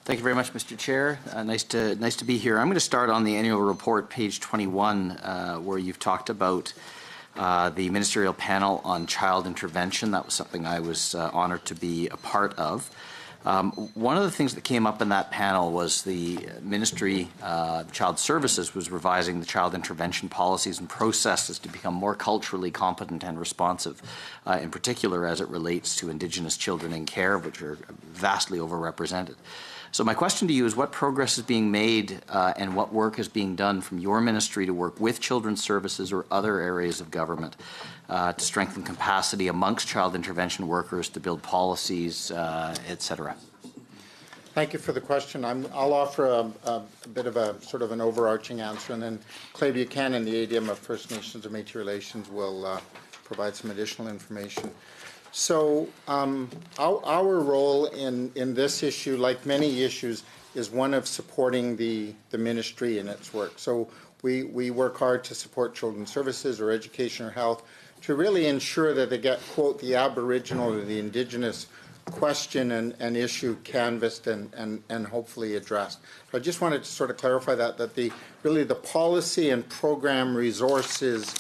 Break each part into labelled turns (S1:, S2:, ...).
S1: Thank you very much, Mr. Chair. Nice to be here. I'm going to start on the annual report, page 21, where you've talked about the Ministerial Panel on Child Intervention. That was something I was honored to be a part of. One of the things that came up in that panel was the Ministry of Child Services was revising the child intervention policies and processes to become more culturally competent and responsive, in particular as it relates to Indigenous children in care, which are vastly overrepresented. So my question to you is what progress is being made and what work is being done from your ministry to work with children's services or other areas of government to strengthen capacity amongst child intervention workers, to build policies, et cetera?
S2: Thank you for the question. I'll offer a bit of a sort of an overarching answer, and then Clay Buchanan, the ADM of First Nations and Métis Relations, will provide some additional information. So our role in this issue, like many issues, is one of supporting the ministry in its work. So we work hard to support children's services or education or health to really ensure that they get, quote, the Aboriginal or the Indigenous question and issue canvassed and hopefully addressed. So I just wanted to sort of clarify that really the policy and program resources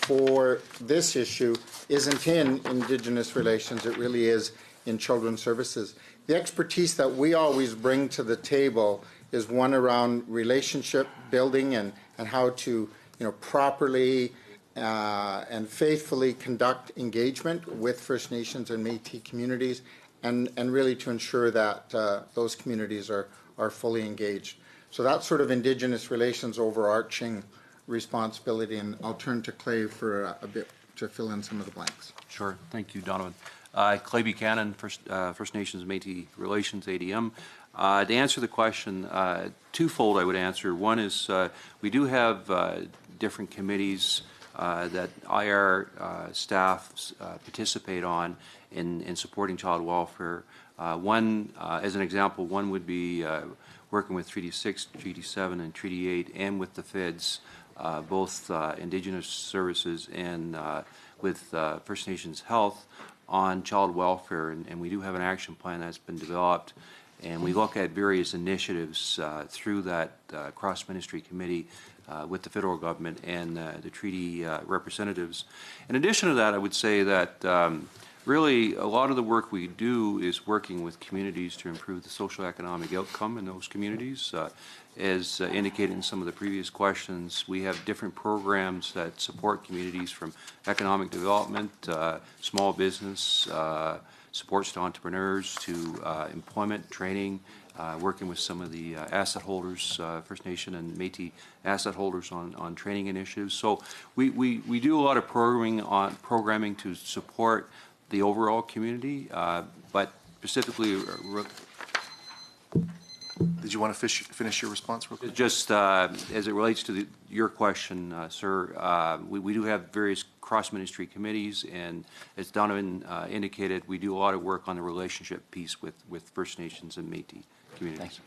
S2: for this issue isn't in Indigenous relations, it really is in children's services. The expertise that we always bring to the table is one around relationship building and how to properly and faithfully conduct engagement with First Nations and Métis communities and really to ensure that those communities are fully engaged. So that's sort of Indigenous relations overarching responsibility, and I'll turn to Clay for a bit to fill in some of the blanks.
S3: Sure. Thank you, Donovan. Clay Buchanan, First Nations Métis Relations, ADM. To answer the question, twofold I would answer. One is we do have different committees that IR staff participate on in supporting child welfare. One, as an example, one would be working with Treaty 6, Treaty 7, and Treaty 8, and with the feds, both Indigenous services and with First Nations Health on child welfare, and we do have an action plan that's been developed, and we look at various initiatives through that cross-ministry committee with the federal government and the treaty representatives. In addition to that, I would say that really a lot of the work we do is working with communities to improve the social economic outcome in those communities. As indicated in some of the previous questions, we have different programs that support communities from economic development, small business, supports to entrepreneurs, to employment, training, working with some of the asset holders, First Nation and Métis asset holders on training initiatives. So we do a lot of programming to support the overall community, but specifically
S4: did you want to finish your response real quick?
S3: Just as it relates to your question, sir, we do have various cross-ministry committees, and as Donovan indicated, we do a lot of work on the relationship piece with First Nations and Métis communities.
S1: Thank you.